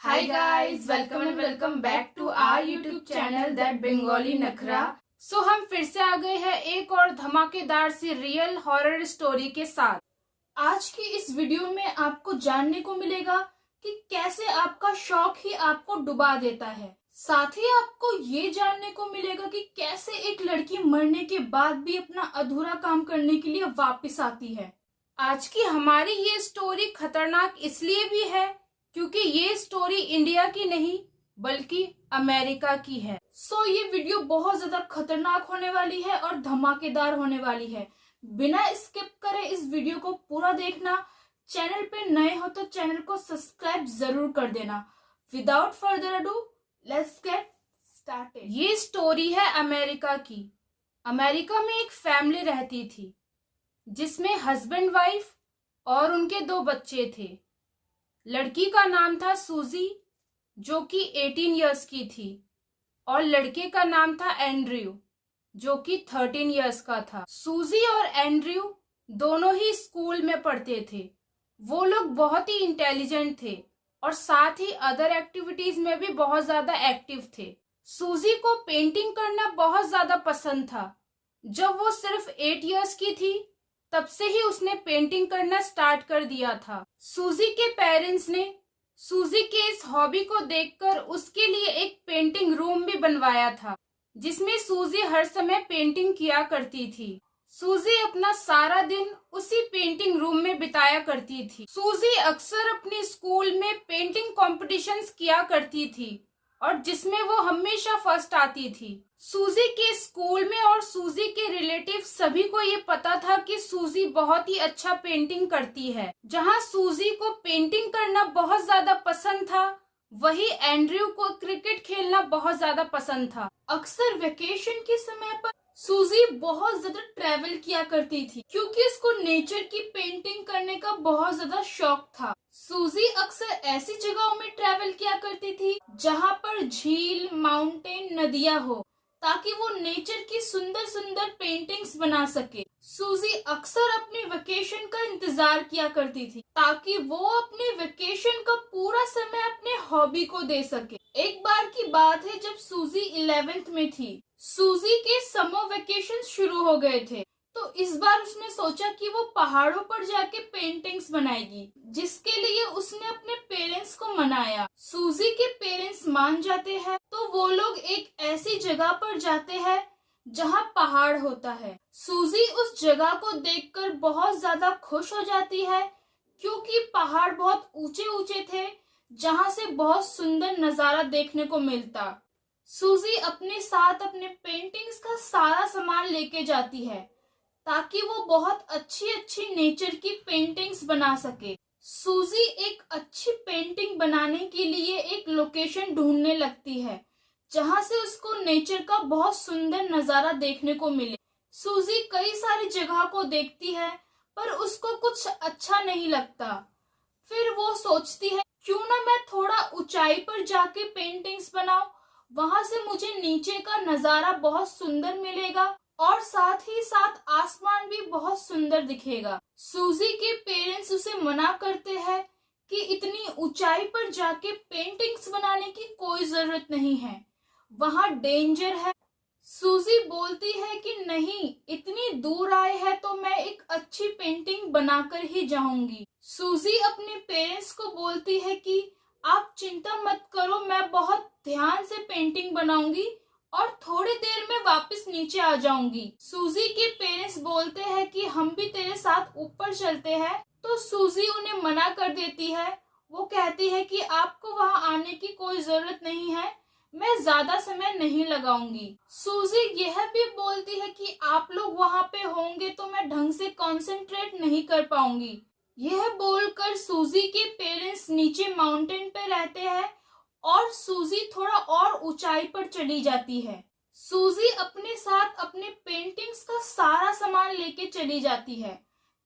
Hi guys, welcome and welcome back to our YouTube channel That Bengali Nakhra। हम फिर से आ गए हैं एक और धमाकेदार सी रियल हॉरर स्टोरी के साथ। आज की इस वीडियो में आपको जानने को मिलेगा कि कैसे आपका शौक ही आपको डुबा देता है। साथ ही आपको ये जानने को मिलेगा कि कैसे एक लड़की मरने के बाद भी अपना अधूरा काम करने के लिए वापस आती है। आज की हमारी ये स्टोरी खतरनाक इसलिए भी है क्योंकि ये स्टोरी इंडिया की नहीं बल्कि अमेरिका की है। ये वीडियो बहुत ज्यादा खतरनाक होने वाली है और धमाकेदार होने वाली है। बिना स्किप करे इस वीडियो को पूरा देखना। चैनल पे नए हो तो चैनल को सब्सक्राइब जरूर कर देना। Without further ado let's get started. ये स्टोरी है अमेरिका की। अमेरिका में एक फैमिली रहती थी जिसमें हस्बैंड वाइफ और उनके 2 बच्चे थे। लड़की का नाम था सूजी जो कि 18 इयर्स की थी और लड़के का नाम था एंड्रयू जो कि 13 इयर्स का था। सूजी और एंड्रयू दोनों ही स्कूल में पढ़ते थे। वो लोग बहुत ही इंटेलिजेंट थे और साथ ही अदर एक्टिविटीज में भी बहुत ज्यादा एक्टिव थे। सूजी को पेंटिंग करना बहुत ज्यादा पसंद था। जब वो सिर्फ 8 इयर्स की थी तब से ही उसने पेंटिंग करना स्टार्ट कर दिया था। सूजी के पेरेंट्स ने सूजी के इस हॉबी को देखकर उसके लिए एक पेंटिंग रूम भी बनवाया था जिसमें सूजी हर समय पेंटिंग किया करती थी। सूजी अपना सारा दिन उसी पेंटिंग रूम में बिताया करती थी। सूजी अक्सर अपने स्कूल में पेंटिंग कॉम्पिटिशन्स किया करती थी और जिसमें वो हमेशा फर्स्ट आती थी। सूजी के स्कूल में और सूजी के रिलेटिव सभी को ये पता था कि सूजी बहुत ही अच्छा पेंटिंग करती है। जहाँ सूजी को पेंटिंग करना बहुत ज्यादा पसंद था वही एंड्रयू को क्रिकेट खेलना बहुत ज्यादा पसंद था। अक्सर वेकेशन के समय पर सूजी बहुत ज्यादा ट्रैवल किया करती थी क्योंकि उसको नेचर की पेंटिंग करने का बहुत ज्यादा शौक था। सूजी अक्सर ऐसी जगहों में ट्रैवल किया करती थी जहाँ पर झील, माउंटेन, नदियाँ हो ताकि वो नेचर की सुंदर सुंदर पेंटिंग्स बना सके। सूजी अक्सर अपने वेकेशन का इंतजार किया करती थी ताकि वो अपने वेकेशन का पूरा समय अपने हॉबी को दे सके। एक बार की बात है जब सूजी 11th में थी। सूजी के समर वेकेशन शुरू हो गए थे तो इस बार उसने सोचा कि वो पहाड़ों पर जाके पेंटिंग्स बनाएगी जिसके लिए उसने अपने पेरेंट्स को मनाया। सूजी के पेरेंट्स मान जाते हैं तो वो लोग एक ऐसी जगह पर जाते हैं जहाँ पहाड़ होता है। सूजी उस जगह को देखकर बहुत ज्यादा खुश हो जाती है क्योंकि पहाड़ बहुत ऊंचे ऊंचे थे जहाँ से बहुत सुंदर नजारा देखने को मिलता। सूजी अपने साथ अपने पेंटिंग्स का सारा सामान लेके जाती है ताकि वो बहुत अच्छी अच्छी नेचर की पेंटिंग्स बना सके। सूजी एक अच्छी पेंटिंग बनाने के लिए एक लोकेशन ढूंढने लगती है जहां से उसको नेचर का बहुत सुंदर नजारा देखने को मिले। सूजी कई सारी जगह को देखती है पर उसको कुछ अच्छा नहीं लगता। फिर वो सोचती है क्यों ना मैं थोड़ा ऊंचाई पर जाके पेंटिंग्स बनाऊं, वहां से मुझे नीचे का नजारा बहुत सुंदर मिलेगा और साथ ही साथ आसमान भी बहुत सुंदर दिखेगा। सूजी के पेरेंट्स उसे मना करते हैं कि इतनी ऊंचाई पर जाके पेंटिंग्स बनाने की कोई जरूरत नहीं है, वहां डेंजर है। सूजी बोलती है कि नहीं, इतनी दूर आए हैं तो मैं एक अच्छी पेंटिंग बनाकर ही जाऊंगी। सूजी अपने पेरेंट्स को बोलती है कि आप चिंता मत करो, मैं बहुत ध्यान से पेंटिंग बनाऊंगी और थोड़ी देर में वापस नीचे आ जाऊंगी। सूजी के पेरेंट्स बोलते हैं कि हम भी तेरे साथ ऊपर चलते हैं तो सूजी उन्हें मना कर देती है। वो कहती है कि आपको वहां आने की कोई जरूरत नहीं है, मैं ज्यादा समय नहीं लगाऊंगी। सूजी यह भी बोलती है कि आप लोग वहां पे होंगे तो मैं ढंग से कंसंट्रेट नहीं कर पाऊंगी। यह बोलकर सूजी के पेरेंट्स नीचे माउंटेन पे रहते हैं और सूजी थोड़ा और ऊंचाई पर चली जाती है। सूजी अपने साथ अपने पेंटिंग्स का सारा सामान लेके चली जाती है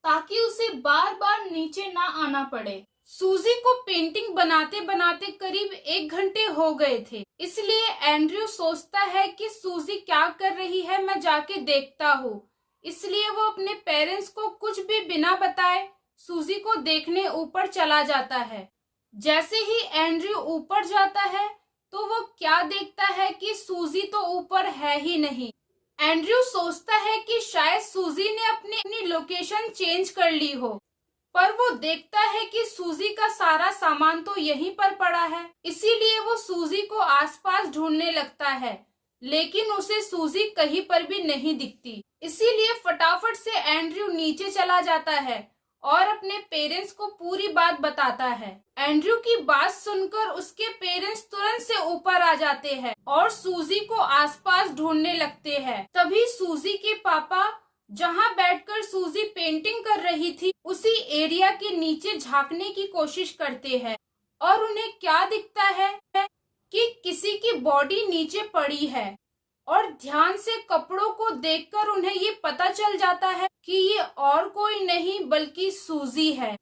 ताकि उसे बार बार नीचे ना आना पड़े। सूजी को पेंटिंग बनाते बनाते करीब 1 घंटे हो गए थे, इसलिए एंड्रयू सोचता है कि सूजी क्या कर रही है, मैं जाके देखता हूँ। इसलिए वो अपने पेरेंट्स को कुछ भी बिना बताए सूजी को देखने ऊपर चला जाता है। जैसे ही एंड्रयू ऊपर जाता है तो वो क्या देखता है कि सूजी तो ऊपर है ही नहीं। एंड्रयू सोचता है कि शायद सूजी ने अपनी लोकेशन चेंज कर ली हो, पर वो देखता है कि सूजी का सारा सामान तो यहीं पर पड़ा है। इसीलिए वो सूजी को आसपास ढूंढने लगता है, लेकिन उसे सूजी कहीं पर भी नहीं दिखती। इसीलिए फटाफट से एंड्रयू नीचे चला जाता है और अपने पेरेंट्स को पूरी बात बताता है। एंड्रयू की बात सुनकर उसके पेरेंट्स तुरंत से ऊपर आ जाते हैं और सूजी को आसपास ढूंढने लगते हैं। तभी सूजी के पापा जहां बैठकर सूजी पेंटिंग कर रही थी उसी एरिया के नीचे झांकने की कोशिश करते हैं और उन्हें क्या दिखता है कि किसी की बॉडी नीचे पड़ी है और ध्यान से कपड़ों को देखकर उन्हें ये पता चल जाता है कि ये और कोई नहीं बल्कि सूजी है।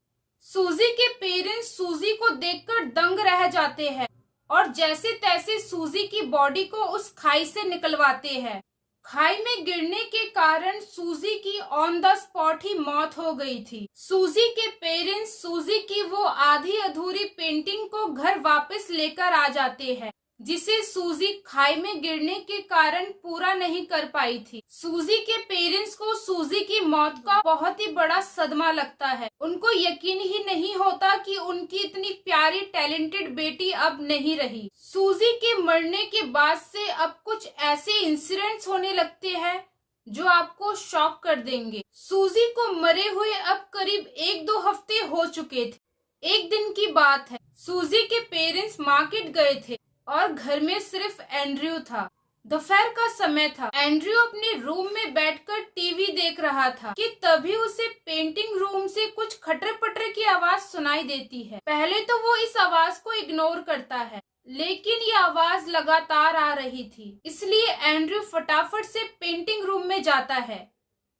सूजी के पेरेंट्स सूजी को देखकर दंग रह जाते हैं और जैसे तैसे सूजी की बॉडी को उस खाई से निकलवाते हैं। खाई में गिरने के कारण सूजी की ऑन द स्पॉट ही मौत हो गई थी। सूजी के पेरेंट्स सूजी की वो आधी अधूरी पेंटिंग को घर वापस लेकर आ जाते हैं, जिसे सूजी खाई में गिरने के कारण पूरा नहीं कर पाई थी। सूजी के पेरेंट्स को सूजी की मौत का बहुत ही बड़ा सदमा लगता है। उनको यकीन ही नहीं होता कि उनकी इतनी प्यारी टैलेंटेड बेटी अब नहीं रही। सूजी के मरने के बाद से अब कुछ ऐसे इंसिडेंट्स होने लगते हैं जो आपको शॉक कर देंगे। सूजी को मरे हुए अब करीब 1-2 हफ्ते हो चुके थे। एक दिन की बात है, सूजी के पेरेंट्स मार्केट गए थे और घर में सिर्फ एंड्रयू था। दोपहर का समय था। एंड्रयू अपने रूम में बैठकर टीवी देख रहा था कि तभी उसे पेंटिंग रूम से कुछ खटर पटर की आवाज सुनाई देती है। पहले तो वो इस आवाज को इग्नोर करता है, लेकिन ये आवाज लगातार आ रही थी। इसलिए एंड्रयू फटाफट से पेंटिंग रूम में जाता है।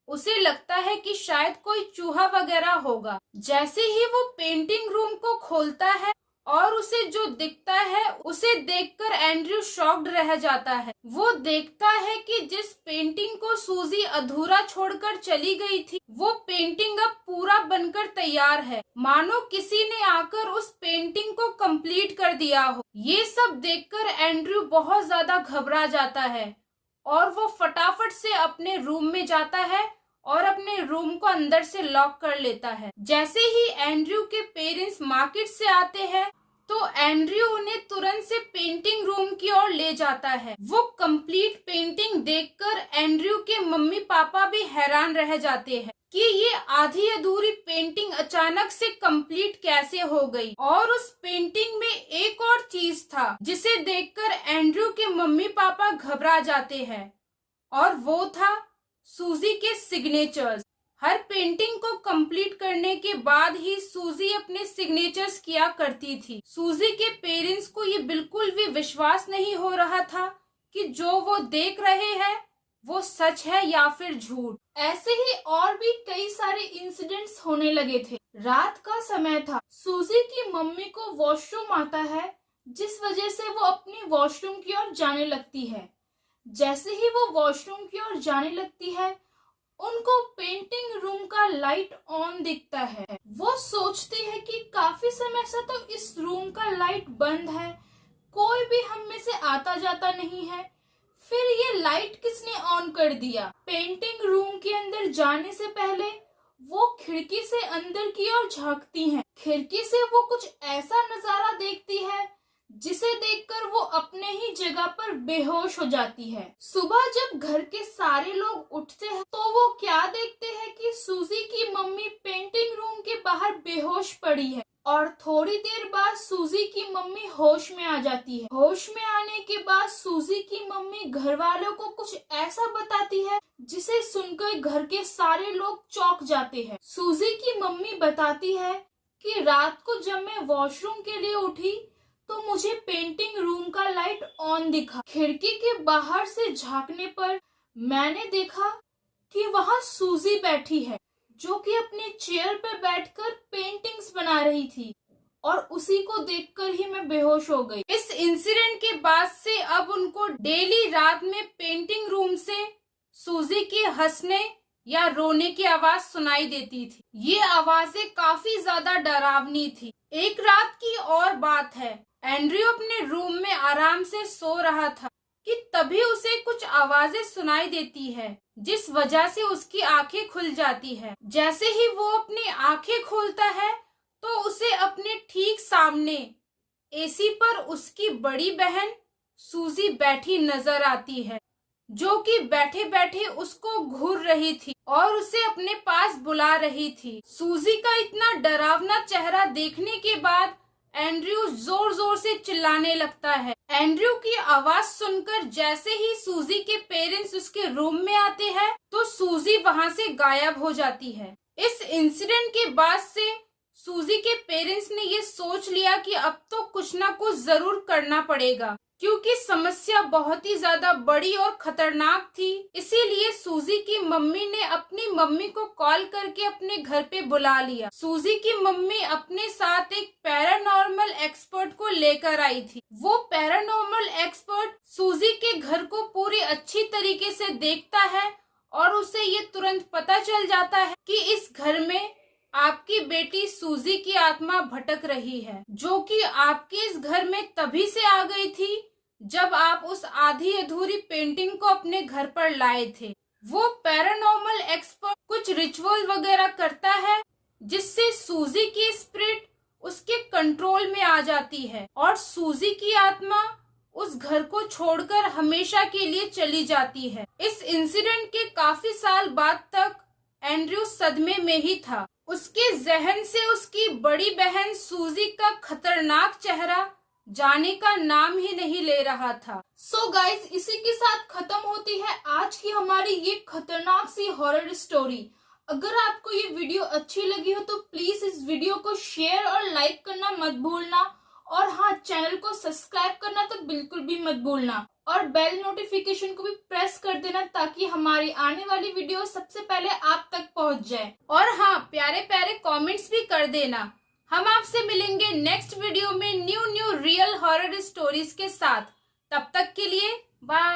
उसे लगता है कि शायद कोई चूहा वगैरह होगा। जैसे ही वो पेंटिंग रूम को खोलता है और उसे जो दिखता है उसे देखकर एंड्रयू शॉक्ड रह जाता है। वो देखता है कि जिस पेंटिंग को सूजी अधूरा छोड़कर चली गई थी वो पेंटिंग अब पूरा बनकर तैयार है, मानो किसी ने आकर उस पेंटिंग को कंप्लीट कर दिया हो। ये सब देखकर एंड्रयू बहुत ज्यादा घबरा जाता है और वो फटाफट से अपने रूम में जाता है और अपने रूम को अंदर से लॉक कर लेता है। जैसे ही एंड्रयू के पेरेंट्स मार्केट से आते हैं तो एंड्रयू उन्हें तुरंत से पेंटिंग रूम की ओर ले जाता है। वो कंप्लीट पेंटिंग देखकर एंड्रयू के मम्मी पापा भी हैरान रह जाते हैं कि ये आधी अधूरी पेंटिंग अचानक से कंप्लीट कैसे हो गई। और उस पेंटिंग में एक और चीज था जिसे देखकर एंड्रयू के मम्मी पापा घबरा जाते हैं और वो था सूजी के सिग्नेचर्स। हर पेंटिंग को कंप्लीट करने के बाद ही सूजी अपने सिग्नेचर्स किया करती थी। सूजी के पेरेंट्स को ये बिल्कुल भी विश्वास नहीं हो रहा था कि जो वो देख रहे हैं वो सच है या फिर झूठ। ऐसे ही और भी कई सारे इंसिडेंट्स होने लगे थे। रात का समय था। सूजी की मम्मी को वॉशरूम आता है, जिस वजह से वो अपनी वॉशरूम की ओर जाने लगती है। जैसे ही वो वॉशरूम की ओर जाने लगती है उनको पेंटिंग रूम का लाइट ऑन दिखता है। वो सोचती है कि काफी समय से तो इस रूम का लाइट बंद है, कोई भी हम में से आता जाता नहीं है, फिर ये लाइट किसने ऑन कर दिया। पेंटिंग रूम के अंदर जाने से पहले वो खिड़की से अंदर की ओर झांकती हैं। खिड़की से वो कुछ ऐसा नजारा देखती है जिसे देखकर वो अपने ही जगह पर बेहोश हो जाती है। सुबह जब घर के सारे लोग उठते हैं तो वो क्या देखते हैं कि सूजी की मम्मी पेंटिंग रूम के बाहर बेहोश पड़ी है और थोड़ी देर बाद सूजी की मम्मी होश में आ जाती है। होश में आने के बाद सूजी की मम्मी घर वालों को कुछ ऐसा बताती है जिसे सुनकर घर के सारे लोग चौंक जाते हैं। सूजी की मम्मी बताती है कि रात को जब मैं वॉशरूम के लिए उठी तो मुझे पेंटिंग रूम का लाइट ऑन दिखा। खिड़की के बाहर से झांकने पर मैंने देखा कि वहाँ सूजी बैठी है जो कि अपने चेयर पर बैठकर पेंटिंग्स बना रही थी और उसी को देखकर ही मैं बेहोश हो गई। इस इंसिडेंट के बाद से अब उनको डेली रात में पेंटिंग रूम से सूजी की हंसने या रोने की आवाज सुनाई देती थी। ये आवाजें काफी ज्यादा डरावनी थी। एक रात की और बात है। एंड्रयू अपने रूम में आराम से सो रहा था कि तभी उसे कुछ आवाजें सुनाई देती है, जिस वजह से उसकी आंखें खुल जाती है। जैसे ही वो अपनी आंखें खोलता है तो उसे अपने ठीक सामने एसी पर उसकी बड़ी बहन सूजी बैठी नजर आती है, जो कि बैठे बैठे उसको घूर रही थी और उसे अपने पास बुला रही थी। सूजी का इतना डरावना चेहरा देखने के बाद एंड्रयू जोर जोर से चिल्लाने लगता है। एंड्रयू की आवाज सुनकर जैसे ही सूजी के पेरेंट्स उसके रूम में आते हैं तो सूजी वहां से गायब हो जाती है। इस इंसिडेंट के बाद से सूजी के पेरेंट्स ने ये सोच लिया कि अब तो कुछ ना कुछ जरूर करना पड़ेगा, क्योंकि समस्या बहुत ही ज्यादा बड़ी और खतरनाक थी। इसीलिए सूजी की मम्मी ने अपनी मम्मी को कॉल करके अपने घर पे बुला लिया। सूजी की मम्मी अपने साथ एक पैरानॉर्मल एक्सपर्ट को लेकर आई थी। वो पैरानॉर्मल एक्सपर्ट सूजी के घर को पूरी अच्छी तरीके से देखता है और उसे ये तुरंत पता चल जाता है कि इस घर में आपकी बेटी सूजी की आत्मा भटक रही है, जो कि आपके इस घर में तभी से आ गई थी जब आप उस आधी अधूरी पेंटिंग को अपने घर पर लाए थे। वो पैरानॉर्मल एक्सपर्ट कुछ रिचुअल वगैरह करता है जिससे सूजी की स्पिरिट उसके कंट्रोल में आ जाती है और सूजी की आत्मा उस घर को छोड़कर हमेशा के लिए चली जाती है। इस इंसिडेंट के काफी साल बाद तक एंड्रयू सदमे में ही था। उसके जहन से उसकी बड़ी बहन सूजी का खतरनाक चेहरा जाने का नाम ही नहीं ले रहा था। सो गाइज, इसी के साथ खत्म होती है आज की हमारी ये खतरनाक सी हॉरर स्टोरी। अगर आपको ये वीडियो अच्छी लगी हो तो प्लीज इस वीडियो को शेयर और लाइक करना मत भूलना, और हाँ, चैनल को सब्सक्राइब करना तो बिल्कुल भी मत भूलना, और बेल नोटिफिकेशन को भी प्रेस कर देना ताकि हमारी आने वाली वीडियो सबसे पहले आप तक पहुंच जाए। और हाँ, प्यारे प्यारे कमेंट्स भी कर देना। हम आपसे मिलेंगे नेक्स्ट वीडियो में न्यू रियल हॉरर स्टोरीज के साथ। तब तक के लिए बाय।